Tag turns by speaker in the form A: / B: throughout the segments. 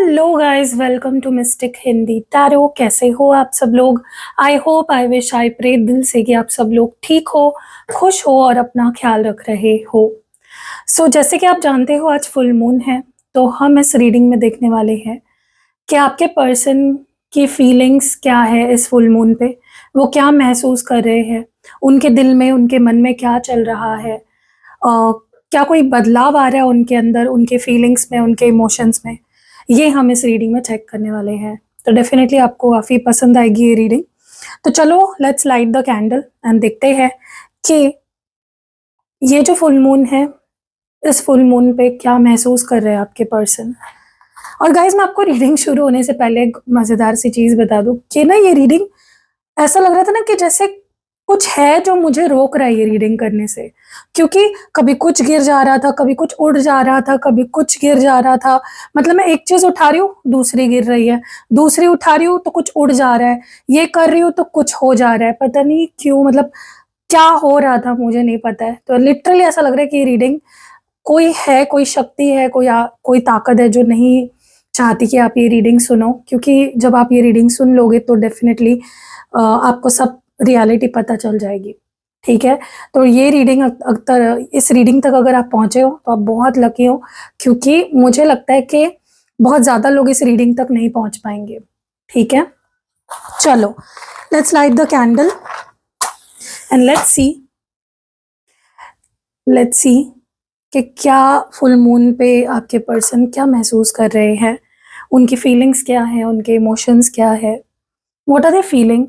A: Hello guys, welcome to mystic Hindi tarot. कैसे हो आप सब लोग? I hope, I wish, I pray दिल से कि आप सब लोग ठीक हो, खुश हो और अपना ख्याल रख रहे हो। जैसे कि आप जानते हो, आज फुल मून है, तो हम इस रीडिंग में देखने वाले हैं कि आपके पर्सन की फीलिंग्स क्या है इस फुल मून पे। वो क्या महसूस कर रहे हैं, उनके दिल में, उनके मन में क्या चल रहा है। क्या कोई बदलाव आ रहा है उनके अंदर, उनके फीलिंग्स में, उनके इमोशंस में। ये हम इस रीडिंग में चेक करने वाले हैं। तो डेफिनेटली आपको काफ़ी पसंद आएगी ये रीडिंग। तो चलो, let's light the candle and देखते हैं कि ये जो फुल मून है, इस फुल मून पे क्या महसूस कर रहे हैं आपके पर्सन। और गाइज, मैं आपको रीडिंग शुरू होने से पहले एक मज़ेदार सी चीज़ बता दूं कि ना, ये रीडिंग ऐसा लग रहा था ना कि जैसे कुछ है जो मुझे रोक रहा है ये रीडिंग करने से। क्योंकि कभी कुछ गिर जा रहा था, कभी कुछ उड़ जा रहा था, कभी कुछ गिर जा रहा था। मतलब मैं एक चीज़ उठा रही हूँ, दूसरी गिर रही है, दूसरी उठा रही हूँ तो कुछ उड़ जा रहा है, ये कर रही हूँ तो कुछ हो जा रहा है। पता नहीं क्यों, मतलब क्या हो रहा था मुझे नहीं पता है। तो लिटरली ऐसा लग रहा है कि ये रीडिंग कोई है, कोई शक्ति है, कोई ताकत है जो नहीं चाहती कि आप ये रीडिंग सुनो। क्योंकि जब आप ये रीडिंग सुन लोगे तो डेफिनेटली आपको सब रियलिटी पता चल जाएगी। ठीक है? तो ये रीडिंग अगर इस रीडिंग तक अगर आप पहुँचे हो तो आप बहुत लकी हो, क्योंकि मुझे लगता है कि बहुत ज़्यादा लोग इस रीडिंग तक नहीं पहुँच पाएँगे। ठीक है? चलो, let's light the candle and let's see कि क्या फुल मून पे आपके पर्सन क्या महसूस कर रहे हैं, उनकी फीलिंग्स क्या है, उनके इमोशंस क्या है, what are they feeling.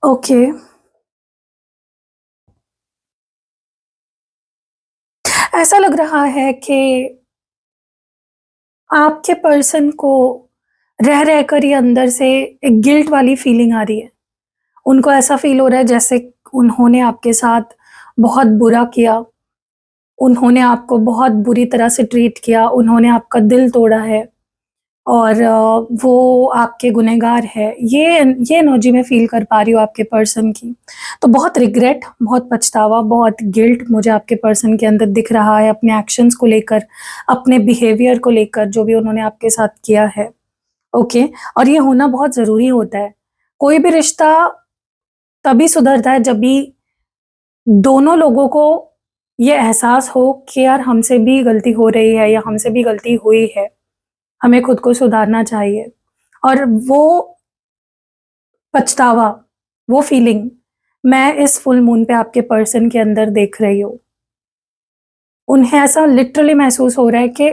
A: Okay, ऐसा लग रहा है कि आपके पर्सन को रह रहकर ये अंदर से एक गिल्ट वाली फीलिंग आ रही है। उनको ऐसा फील हो रहा है जैसे उन्होंने आपके साथ बहुत बुरा किया, उन्होंने आपको बहुत बुरी तरह से ट्रीट किया, उन्होंने आपका दिल तोड़ा है और वो आपके गुनहगार है। ये एनर्जी मैं फ़ील कर पा रही हूँ आपके पर्सन की। तो बहुत रिग्रेट, बहुत पछतावा, बहुत गिल्ट मुझे आपके पर्सन के अंदर दिख रहा है, अपने एक्शंस को लेकर, अपने बिहेवियर को लेकर, जो भी उन्होंने आपके साथ किया है। ओके? और ये होना बहुत ज़रूरी होता है। कोई भी रिश्ता तभी सुधरता है जब भी दोनों लोगों को ये एहसास हो कि यार, हमसे भी गलती हो रही है या हमसे भी गलती हुई है, हमें खुद को सुधारना चाहिए। और वो पछतावा, वो फीलिंग मैं इस फुल मून पे आपके पर्सन के अंदर देख रही हूँ। उन्हें ऐसा लिटरली महसूस हो रहा है कि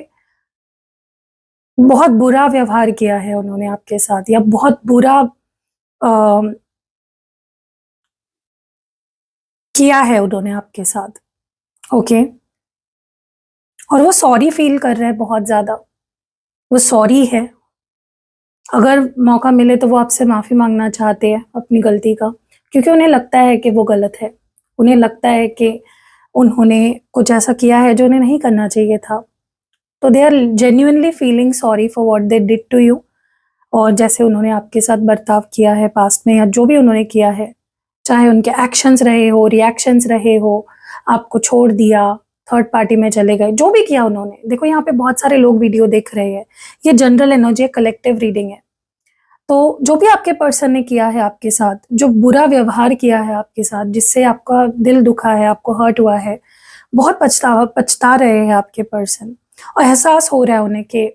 A: बहुत बुरा व्यवहार किया है उन्होंने आपके साथ, या बहुत बुरा किया है उन्होंने आपके साथ। ओके? और वो सॉरी फील कर रहे हैं बहुत ज़्यादा। वो सॉरी है, अगर मौका मिले तो वो आपसे माफ़ी माँगना चाहते हैं अपनी गलती का, क्योंकि उन्हें लगता है कि वो गलत है। उन्हें लगता है कि उन्होंने कुछ ऐसा किया है जो उन्हें नहीं करना चाहिए था। तो they are genuinely feeling sorry for what they did to you. और जैसे उन्होंने आपके साथ बर्ताव किया है पास्ट में, या जो भी उन्होंने किया है, चाहे उनके एक्शंस रहे हो, रिएक्शंस रहे हो, आपको छोड़ दिया, थर्ड पार्टी में चले गए, जो भी किया उन्होंने। देखो, यहाँ पे बहुत सारे लोग वीडियो देख रहे हैं। ये जनरल एनर्जी है, कलेक्टिव रीडिंग है। तो जो भी आपके पर्सन ने किया है आपके साथ, जो बुरा व्यवहार किया है आपके साथ, जिससे आपका दिल दुखा है, आपको हर्ट हुआ है, बहुत पछता रहे हैं आपके पर्सन। और एहसास हो रहा है उन्हें कि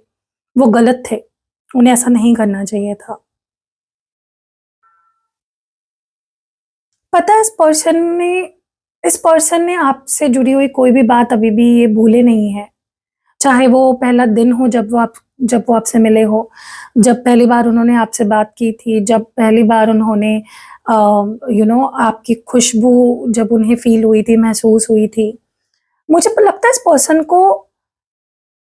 A: वो गलत थे, उन्हें ऐसा नहीं करना चाहिए था। पता है, इस पर्सन ने आपसे जुड़ी हुई कोई भी बात अभी भी ये भूले नहीं है। चाहे वो पहला दिन हो जब वो आपसे मिले हो, जब पहली बार उन्होंने आपसे बात की थी, जब पहली बार उन्होंने आपकी खुशबू जब उन्हें फ़ील हुई थी, महसूस हुई थी। मुझे तो लगता है इस पर्सन को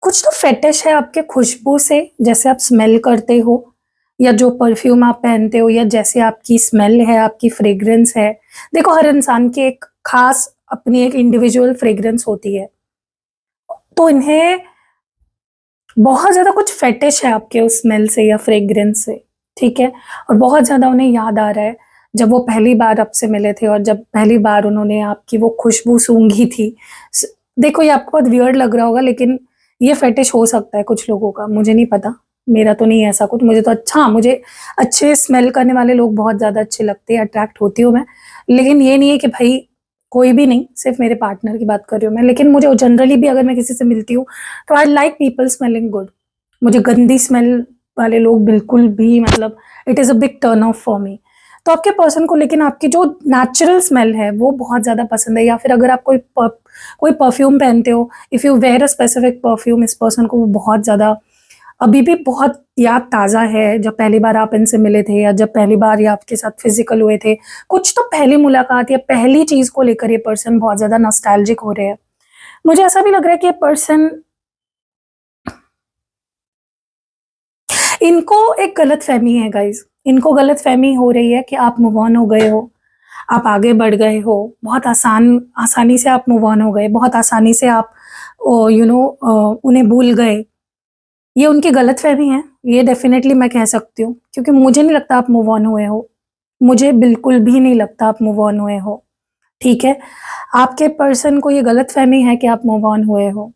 A: कुछ तो फेटिश है आपके खुशबू से, जैसे आप स्मेल करते हो, या जो परफ्यूम आप पहनते हो, या जैसे आपकी स्मेल है, आपकी फ्रेग्रेंस है। देखो, हर इंसान की एक खास अपनी एक इंडिविजुअल फ्रेग्रेंस होती है, तो इन्हें बहुत ज़्यादा कुछ फेटिश है आपके उस स्मेल से या फ्रेग्रेंस से, ठीक है? और बहुत ज़्यादा उन्हें याद आ रहा है, जब वो पहली बार आपसे मिले थे और जब पहली बार उन्होंने आपकी वो खुशबू सूँघी थी। स देखो, ये आपको बहुत वियर्ड लग रहा होगा, लेकिन ये फेटिश हो सकता है कुछ लोगों का, मुझे नहीं पता। मेरा तो नहीं है ऐसा कुछ, मुझे अच्छे स्मेल करने वाले लोग बहुत ज़्यादा अच्छे लगते हैं, अट्रैक्ट होती हूँ मैं। लेकिन ये नहीं है कि भई कोई भी नहीं, सिर्फ़ मेरे पार्टनर की बात कर रही हूँ मैं। लेकिन मुझे जनरली भी अगर मैं किसी से मिलती हूँ, तो I like people smelling good. मुझे गंदी स्मेल वाले लोग बिल्कुल भी, मतलब it is a big turn off for me. तो आपके पर्सन को लेकिन आपकी जो नेचुरल स्मेल है वो बहुत ज़्यादा पसंद है, या फिर अगर आप कोई परफ्यूम पहनते हो, if you wear a specific perfume, इस पर्सन को वो बहुत ज़्यादा अभी भी बहुत याद ताज़ा है, जब पहली बार आप इनसे मिले थे या जब पहली बार ये आपके साथ फिज़िकल हुए थे। कुछ तो पहली मुलाकात या पहली चीज़ को लेकर ये पर्सन बहुत ज़्यादा नॉस्टैल्जिक हो रहे हैं। मुझे ऐसा भी लग रहा है कि ये पर्सन, इनको एक गलतफ़हमी है गाइज़, इनको गलतफ़हमी हो रही है कि आप मूव ऑन हो गए हो, आप आगे बढ़ गए हो, बहुत आसानी से आप मूव ऑन हो गए, बहुत आसानी से आप उन्हें भूल गए। ये उनकी गलतफ़हमी है, ये डेफ़िनेटली मैं कह सकती हूँ, क्योंकि मुझे नहीं लगता आप मूव ऑन हुए हो। मुझे बिल्कुल भी नहीं लगता आप मूव ऑन हुए हो, ठीक है? आपके पर्सन को ये गलतफ़हमी है कि आप मूव ऑन हुए हो।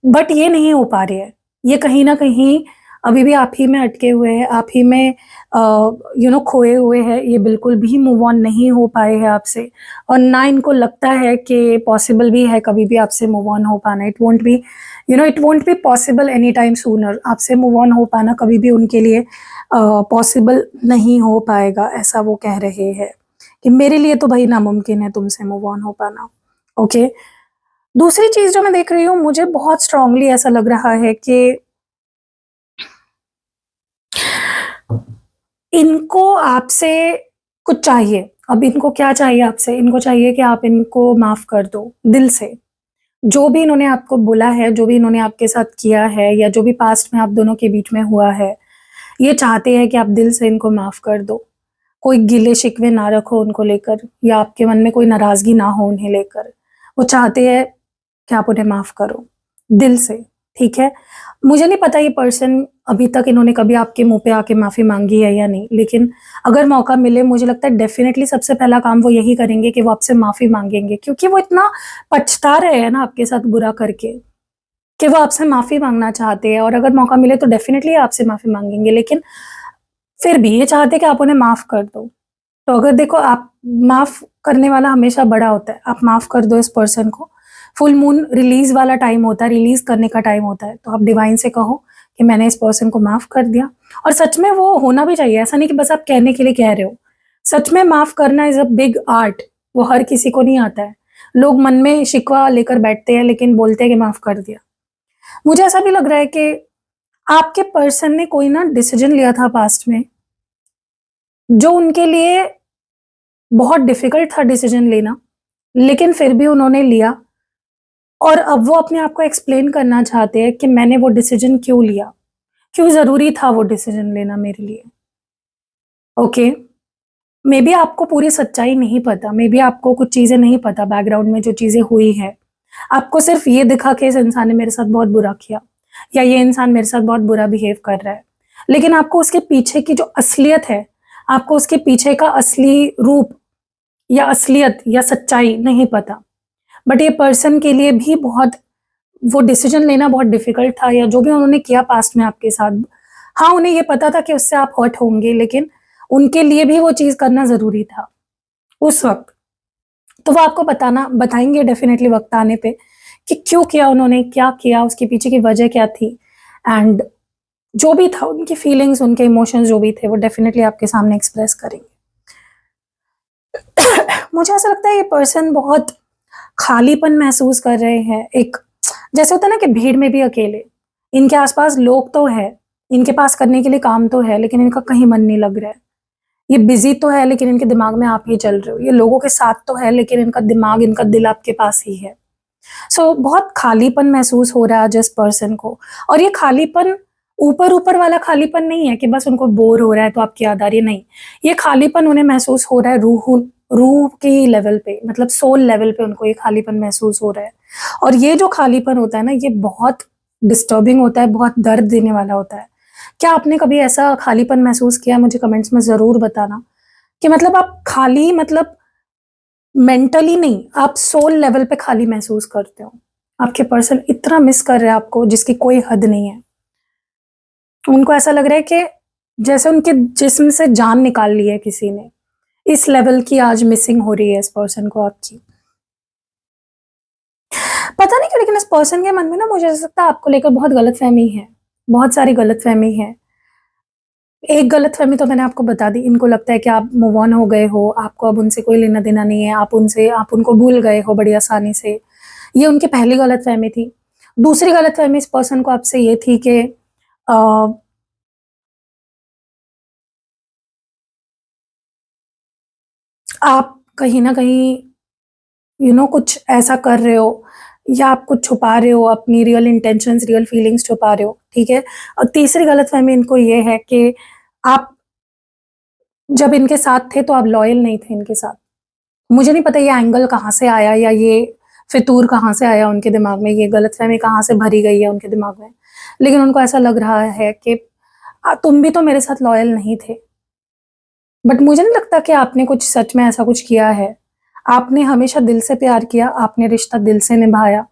A: बट ये नहीं हो पा रही है। ये कहीं न कहीं अभी भी आप ही में अटके हुए हैं, आप ही में खोए हुए हैं। ये बिल्कुल भी मूव ऑन नहीं हो पाए हैं आपसे, और ना इनको लगता है कि पॉसिबल भी है कभी भी आपसे मूव ऑन हो पाना। It won't be possible any time sooner. आपसे मूव ऑन हो पाना कभी भी उनके लिए पॉसिबल नहीं हो पाएगा, ऐसा वो कह रहे हैं कि मेरे लिए तो भई नामुमकिन है तुमसे मूव ऑन हो पाना। ओके? दूसरी चीज़ जो मैं देख रही हूँ, मुझे बहुत स्ट्रॉन्गली ऐसा लग रहा है कि इनको आपसे कुछ चाहिए। अब इनको क्या चाहिए आपसे? इनको चाहिए कि आप इनको माफ़ कर दो, दिल से। जो भी इन्होंने आपको बोला है, जो भी इन्होंने आपके साथ किया है या जो भी पास्ट में आप दोनों के बीच में हुआ है, ये चाहते हैं कि आप दिल से इनको माफ़ कर दो। कोई गिले-शिकवे ना रखो उनको लेकर, या आपके मन में कोई नाराज़गी ना हो उन्हें लेकर। वो चाहते हैं कि आप उन्हें माफ़ करो, दिल से, ठीक है? मुझे नहीं पता ये पर्सन अभी तक इन्होंने कभी आपके मुँह पे आके माफ़ी माँगी है या नहीं, लेकिन अगर मौका मिले, मुझे लगता है डेफ़िनेटली सबसे पहला काम वो यही करेंगे कि वो आपसे माफ़ी माँगेंगे, क्योंकि वो इतना पछता रहे हैं ना आपके साथ बुरा करके, कि वो आपसे माफ़ी माँगना चाहते हैं, और अगर मौका मिले तो डेफ़िनेटली आपसे माफ़ी माँगेंगे, लेकिन फिर भी ये चाहते हैं कि आप उन्हें माफ़ कर दो। तो अगर देखो, आप माफ़ करने वाला हमेशा बड़ा होता है, आप माफ़ कर दो इस पर्सन को। फुल मून रिलीज़ वाला टाइम होता है, रिलीज़ करने का टाइम होता है, तो आप डिवाइन से कहो कि मैंने इस पर्सन को माफ़ कर दिया। और सच में वो होना भी चाहिए, ऐसा नहीं कि बस आप कहने के लिए कह रहे हो। सच में माफ़ करना इज़ अ बिग आर्ट, वो हर किसी को नहीं आता है। लोग मन में शिकवा लेकर बैठते हैं, लेकिन बोलते हैं कि माफ़ कर दिया। मुझे ऐसा भी लग रहा है कि आपके पर्सन ने कोई ना डिसीज़न लिया था पास्ट में, जो उनके लिए बहुत डिफ़िकल्ट था डिसीज़न लेना, लेकिन फिर भी उन्होंने लिया, और अब वो अपने आप को एक्सप्लेन करना चाहते हैं कि मैंने वो डिसीज़न क्यों लिया, क्यों ज़रूरी था वो डिसीज़न लेना मेरे लिए। ओके, मेबी आपको पूरी सच्चाई नहीं पता, मेबी आपको कुछ चीज़ें नहीं पता बैकग्राउंड में जो चीज़ें हुई हैं। आपको सिर्फ़ ये दिखा कि इस इंसान ने मेरे साथ बहुत बुरा किया, या ये इंसान मेरे साथ बहुत बुरा बिहेव कर रहा है। लेकिन आपको उसके पीछे की जो असलियत है, आपको उसके पीछे का असली रूप या असलियत या सच्चाई नहीं पता। बट ये पर्सन के लिए भी बहुत, वो डिसीज़न लेना बहुत डिफ़िकल्ट था, या जो भी उन्होंने किया पास्ट में आपके साथ। हाँ, उन्हें ये पता था कि उससे आप हर्ट होंगे, लेकिन उनके लिए भी वो चीज़ करना ज़रूरी था उस वक़्त। तो वो आपको बताएँगे डेफ़िनेटली वक़्त आने पे कि क्यों किया उन्होंने, क्या किया, उसके पीछे की वजह क्या थी, एंड जो भी था, उनकी फीलिंग्स, उनके इमोशंस जो भी थे, वो डेफ़िनेटली आपके सामने एक्सप्रेस करेंगे। मुझे ऐसा लगता है ये पर्सन बहुत खालीपन महसूस कर रहे हैं। एक, जैसे होता है ना कि भीड़ में भी अकेले, इनके आस-पास लोग तो हैं, इनके पास करने के लिए काम तो है, लेकिन इनका कहीं मन नहीं लग रहा है। ये बिज़ी तो है, लेकिन इनके दिमाग में आप ही चल रहे हो। ये लोगों के साथ तो है, लेकिन इनका दिमाग, इनका दिल आपके पास ही है। सो बहुत खालीपन महसूस हो रहा है आज इस पर्सन को, और ये खालीपन ऊपर-ऊपर वाला खालीपन नहीं है कि बस उनको बोर हो रहा है तो आपकी याद आ रही है, नहीं। ये खालीपन उन्हें महसूस हो रहा है रूह की लेवल पे, मतलब सोल लेवल पे उनको ये खालीपन महसूस हो रहा है। और ये जो खालीपन होता है ना, ये बहुत डिस्टर्बिंग होता है, बहुत दर्द देने वाला होता है। क्या आपने कभी ऐसा खालीपन महसूस किया? मुझे कमेंट्स में ज़रूर बताना कि मतलब आप खाली, मतलब मेंटली नहीं, आप सोल लेवल पे खाली महसूस करते हो। आपके पर्सन इतना मिस कर रहे हैं आपको जिसकी कोई हद नहीं है। उनको ऐसा लग रहा है कि जैसे उनके जिस्म से जान निकाल ली है किसी ने। इस लेवल की आज मिसिंग हो रही है इस पर्सन को आपकी। पता नहीं क्यों, लेकिन इस पर्सन के मन में ना, मुझे ऐसा लगता है आपको लेकर बहुत गलतफ़हमी है, बहुत सारी गलतफ़हमी है। एक गलतफ़हमी तो मैंने आपको बता दी, इनको लगता है कि आप मूव ऑन हो गए हो, आपको अब उनसे कोई लेना-देना नहीं है, आप उनको भूल गए हो बड़ी आसानी से। ये उनकी पहली गलतफ़हमी थी। दूसरी गलतफ़हमी इस पर्सन को आपसे ये थी कि अ, आप कहीं न कहीं कुछ ऐसा कर रहे हो या आप कुछ छुपा रहे हो, अपनी रियल इंटेंशंस, रियल फीलिंग्स छुपा रहे हो, ठीक है? और तीसरी गलतफ़हमी इनको ये है कि आप जब इनके साथ थे तो आप लॉयल नहीं थे इनके साथ। मुझे नहीं पता ये एंगल कहाँ से आया या ये फितूर कहाँ से आया उनके दिमाग में, ये गलतफ़हमी कहाँ से भरी गई है उनके दिमाग में। लेकिन उनको ऐसा लग रहा है कि तुम भी तो मेरे साथ लॉयल नहीं थे। बट मुझे नहीं लगता कि आपने कुछ सच में ऐसा कुछ किया है। आपने हमेशा दिल से प्यार किया, आपने रिश्ता दिल से निभाया।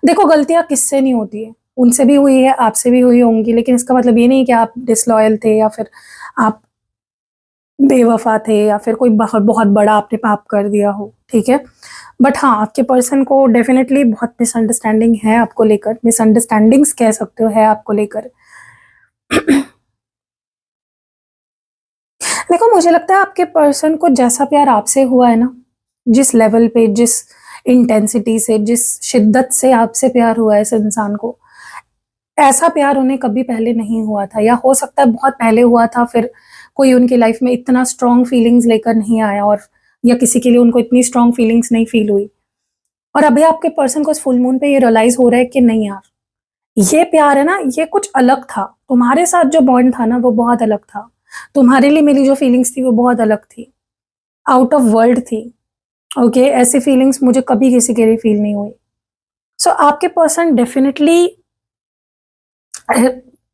A: देखो, गलतियाँ किससे नहीं होती हैं, उनसे भी हुई है, आपसे भी हुई होंगी, लेकिन इसका मतलब ये नहीं कि आप डिसलॉयल थे या फिर आप बेवफ़ा थे या फिर कोई बहुत बड़ा आपने पाप कर दिया हो, ठीक है? बट हाँ, आपके पर्सन को डेफ़िनेटली बहुत मिसअंडरस्टैंडिंग है आपको लेकर, मिसअंडरस्टैंडिंग्स कह सकते हो है आपको लेकर। देखो, मुझे लगता है आपके पर्सन को जैसा प्यार आपसे हुआ है ना, जिस लेवल पे, जिस इंटेंसिटी से, जिस शिद्दत से आपसे प्यार हुआ है इस इंसान को, ऐसा प्यार उन्हें कभी पहले नहीं हुआ था, या हो सकता है बहुत पहले हुआ था, फिर कोई उनकी लाइफ में इतना स्ट्रॉन्ग फीलिंग्स लेकर नहीं आया, और या किसी के लिए उनको इतनी स्ट्रॉन्ग फीलिंग्स नहीं फ़ील हुई। और अभी आपके पर्सन को इस फुल मून पे ये रियलाइज़ हो रहा है कि नहीं यार, ये प्यार है ना, ये कुछ अलग था। तुम्हारे साथ जो बॉन्ड था ना, वो बहुत अलग था। तुम्हारे लिए मेरी जो फीलिंग्स थी, वो बहुत अलग थी। आउट ऑफ वर्ल्ड थी। ओके, ऐसी फीलिंग्स मुझे कभी किसी के लिए फ़ील नहीं हुई। सो आपके पर्सन डेफ़िनिटली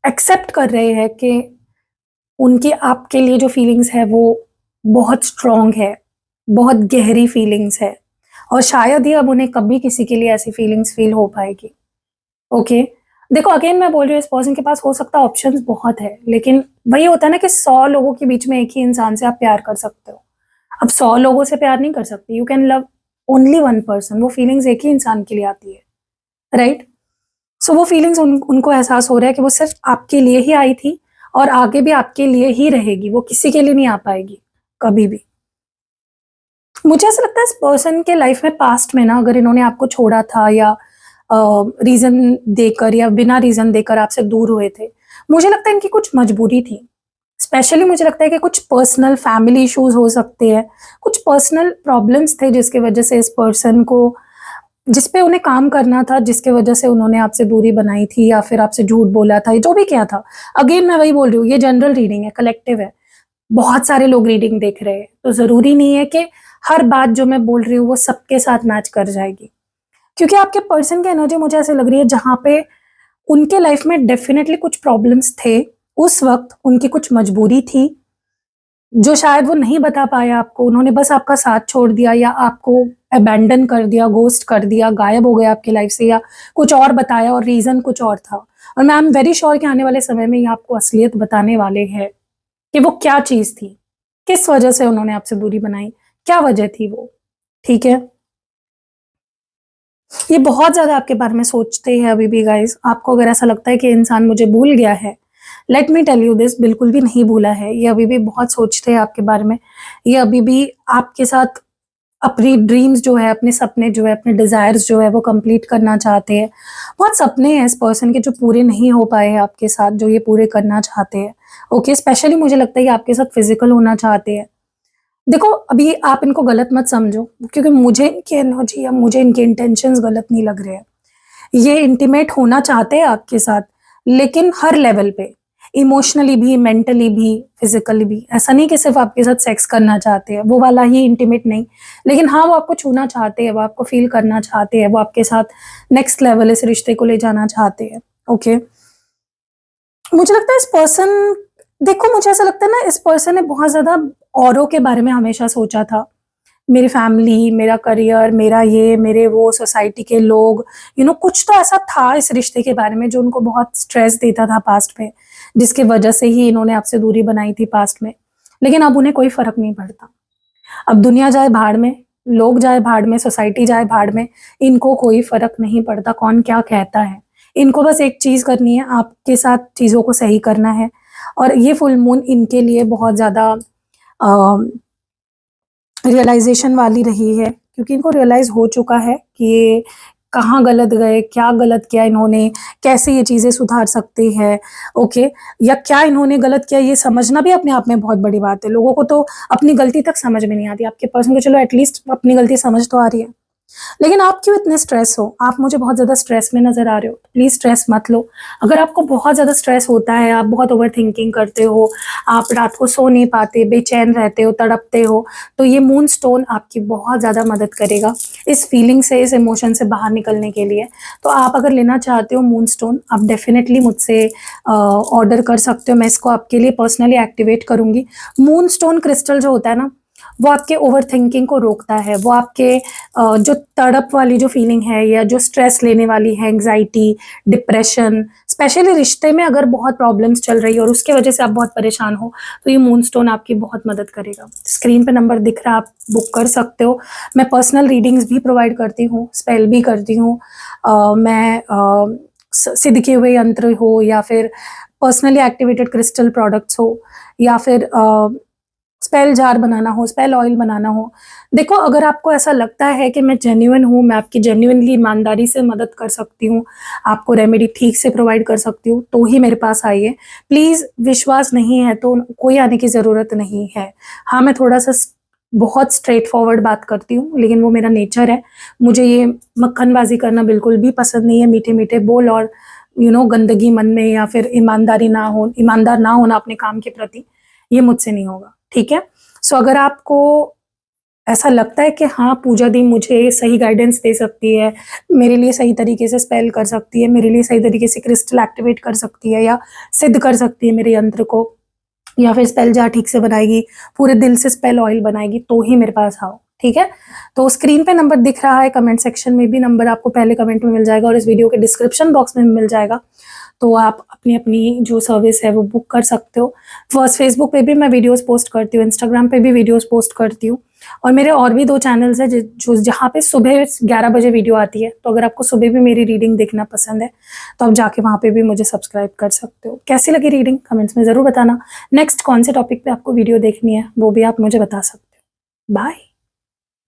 A: एक्सेप्ट कर रहे हैं कि उनकी आपके लिए जो फीलिंग्स है वो बहुत स्ट्रॉन्ग है, बहुत गहरी फीलिंग्स है, और शायद ही अब उन्हें कभी किसी के लिए ऐसी फीलिंग्स फ़ील हो पाएगी। ओके? देखो, अगेन मैं बोल रही हूँ, इस पर्सन के पास हो सकता है ऑप्शंस बहुत है, लेकिन वही होता है ना कि 100 लोगों के बीच में एक ही इंसान से आप प्यार कर सकते हो। अब 100 लोगों से प्यार नहीं कर सकते, you can love only one person, वो फीलिंग्स एक ही इंसान के लिए आती है, राइट? सो वो फीलिंग्स उनको एहसास हो रहा है कि वो सिर्फ़ आपके लिए ही आई थी और आगे भी आपके लिए ही रहेगी, वो किसी के लिए नहीं आ पाएगी, कभी भी। मुझे ऐसा लगता है इस पर्सन के लाइफ़ में पास्ट में ना, अगर इन्होंने आपको छोड़ा था या रीज़न देकर या बिना रीज़न देकर आपसे दूर हुए थे, मुझे लगता है इनकी कुछ मजबूरी थी। स्पेशली मुझे लगता है कि कुछ पर्सनल फैमिली इश्यूज़ हो सकते हैं, कुछ पर्सनल प्रॉब्लम्स थे जिसकी वजह से इस पर्सन को, जिस पे उन्हें काम करना था, जिसकी वजह से उन्होंने आपसे दूरी बनाई थी या फिर आपसे झूठ बोला था, जो भी किया था। अगेन मैं वही बोल रही हूँ, ये जनरल रीडिंग है, कलेक्टिव है। बहुत सारे लोग रीडिंग देख रहे हैं, तो ज़रूरी नहीं है कि हर बात जो मैं बोल रही हूँ वो सबके साथ मैच कर जाएगी। क्योंकि आपके पर्सन की एनर्जी मुझे ऐसे लग रही है, जहाँ पे उनके लाइफ में डेफ़िनेटली कुछ प्रॉब्लम्स थे, उस वक़्त उनकी कुछ मजबूरी थी, जो शायद वो नहीं बता पाए आपको, उन्होंने बस आपका साथ छोड़ दिया या आपको अबैंडन कर दिया, घोस्ट कर दिया, गायब हो गए आपकी लाइफ से, या कुछ और बताया और रीज़न कुछ और था। और मैं आई एम वेरी श्योर कि आने वाले समय में ये आपको असलियत बताने वाले हैं कि वो क्या चीज़ थी, किस वजह से उन्होंने आपसे दूरी बनाई, क्या वजह थी वो, ठीक है? ये बहुत ज़्यादा आपके बारे में सोचते हैं अभी भी गाइज़। आपको अगर ऐसा लगता है कि इंसान मुझे भूल गया है, let me tell you this, बिल्कुल भी नहीं भूला है। ये अभी भी बहुत सोचते हैं आपके बारे में। ये अभी भी आपके साथ अपनी ड्रीम्स जो है, अपने सपने जो है, अपने डिज़ायर्स जो है वो कंप्लीट करना चाहते हैं। बहुत सपने हैं इस पर्सन के जो पूरे नहीं हो पाए हैं आपके साथ, जो ये पूरे करना चाहते हैं। ओके, स्पेशली मुझे लगता है ये आपके साथ फिज़िकल होना चाहते हैं। देखो, अभी आप इनको गलत मत समझो, क्योंकि मुझे इनकी एनर्जी या मुझे इनके इंटेंशंस गलत नहीं लग रहे हैं। ये इंटीमेट होना चाहते हैं आपके साथ, लेकिन हर लेवल पे। इमोशनली भी, मेंटली भी, फिजिकली भी। ऐसा नहीं कि सिर्फ आपके साथ सेक्स करना चाहते हैं, वो वाला ही इंटीमेट नहीं, लेकिन हाँ वो आपको छूना चाहते हैं, वो आपको फील करना चाहते हैं, वो आपके साथ नेक्स्ट लेवल इस रिश्ते को ले जाना चाहते हैं। ओके, मुझे लगता है इस पर्सन, देखो मुझे ऐसा लगता है ना, इस पर्सन ने बहुत ज़्यादा औरों के बारे में हमेशा सोचा था। मेरी फैमिली, मेरा करियर, मेरा ये, मेरे वो, सोसाइटी के लोग, कुछ तो ऐसा था इस रिश्ते के बारे में जो उनको बहुत स्ट्रेस देता था पास्ट में, जिसकी वजह से ही इन्होंने आपसे दूरी बनाई थी पास्ट में। लेकिन अब उन्हें कोई फ़र्क नहीं पड़ता। अब दुनिया जाए भाड़ में, लोग जाए भाड़ में, सोसाइटी जाए भाड़ में, इनको कोई फ़र्क नहीं पड़ता कौन क्या कहता है। इनको बस एक चीज़ करनी है, आपके साथ चीज़ों को सही करना है। और ये फुल मून इनके लिए बहुत ज़्यादा अ, रियलाइज़ेशन वाली रही है, क्योंकि इनको रियलाइज़ हो चुका है कि ये कहाँ गलत गए, क्या गलत किया इन्होंने, कैसे ये चीज़ें सुधार सकते हैं, ओके? या क्या इन्होंने गलत किया, ये समझना भी अपने आप में बहुत बड़ी बात है। लोगों को तो अपनी गलती तक समझ में नहीं आती, आपके पर्सन को चलो एटलीस्ट अपनी गलती समझ तो आ रही है। लेकिन आप क्यों इतने स्ट्रेस हो? आप मुझे बहुत ज़्यादा स्ट्रेस में नज़र आ रहे हो, प्लीज़ स्ट्रेस मत लो। अगर आपको बहुत ज़्यादा स्ट्रेस होता है, आप बहुत ओवरथिंकिंग करते हो, आप रात को सो नहीं पाते, बेचैन रहते हो, तड़पते हो, तो ये मून स्टोन आपकी बहुत ज़्यादा मदद करेगा इस फीलिंग से, इस इमोशन से बाहर निकलने के लिए। तो आप अगर लेना चाहते हो मून स्टोन, आप डेफ़िनेटली मुझसे ऑर्डर कर सकते हो, मैं इसको आपके लिए पर्सनली एक्टिवेट करूँगी। मून स्टोन क्रिस्टल जो होता है ना, वो आपके ओवरथिंकिंग को रोकता है, वो आपके जो तड़प वाली जो फीलिंग है या जो स्ट्रेस लेने वाली है, एंग्जायटी, डिप्रेशन, स्पेशली रिश्ते में अगर बहुत प्रॉब्लम्स चल रही है और उसकी वजह से आप बहुत परेशान हो, तो ये मूनस्टोन आपकी बहुत मदद करेगा। स्क्रीन पे नंबर दिख रहा है, आप बुक कर सकते हो। मैं पर्सनल रीडिंग्स भी प्रोवाइड करती हूँ, स्पेल भी करती हूँ। मैं सिद्ध किए हुए यंत्र हो या फिर पर्सनली एक्टिवेटेड क्रिस्टल प्रोडक्ट्स हो या फिर स्पेल जार बनाना हो, स्पेल ऑयल बनाना हो। देखो, अगर आपको ऐसा लगता है कि मैं जेन्युइन हूँ, मैं आपकी जेन्युइनली ईमानदारी से मदद कर सकती हूँ, आपको रेमेडी ठीक से प्रोवाइड कर सकती हूँ, तो ही मेरे पास आइए। प्लीज़, विश्वास नहीं है तो कोई आने की ज़रूरत नहीं है। हाँ, मैं थोड़ा-सा बहुत स्ट्रेट फॉरवर्ड बात करती हूँ, लेकिन वो मेरा नेचर है। मुझे ये मक्खनबाज़ी करना बिल्कुल भी पसंद नहीं है, मीठे-मीठे बोल और गंदगी मन में या फिर ईमानदार ना होना अपने काम के प्रति, ये मुझसे नहीं होगा, ठीक है? सो अगर आपको ऐसा लगता है कि हाँ, पूजा दी मुझे सही गाइडेंस दे सकती है, मेरे लिए सही तरीके से स्पेल कर सकती है, मेरे लिए सही तरीके से क्रिस्टल एक्टिवेट कर सकती है या सिद्ध कर सकती है मेरे यंत्र को, या फिर स्पेल जार ठीक से बनाएगी, पूरे दिल से स्पेल ऑयल बनाएगी, तो ही मेरे पास आओ, ठीक है? तो स्क्रीन पे नंबर दिख रहा है, कमेंट सेक्शन में भी नंबर आपको पहले कमेंट में मिल जाएगा और इस वीडियो के डिस्क्रिप्शन बॉक्स में भी मिल जाएगा। तो आप अपनी-अपनी जो सर्विस है वो बुक कर सकते हो। फर्स्ट फेसबुक पे भी मैं वीडियोज़ पोस्ट करती हूँ, इंस्टाग्राम पे भी वीडियोज़ पोस्ट करती हूँ और मेरे और भी 2 चैनल्स हैं जो जहाँ पे सुबह 11 बजे वीडियो आती है। तो अगर आपको सुबह भी मेरी रीडिंग देखना पसंद है, तो आप जाके वहाँ पे भी मुझे सब्सक्राइब कर सकते हो। कैसी लगी रीडिंग? कमेंट्स में ज़रूर बताना। नेक्स्ट कौन से टॉपिक पे आपको वीडियो देखनी है, वो भी आप मुझे बता सकते हो। बाय।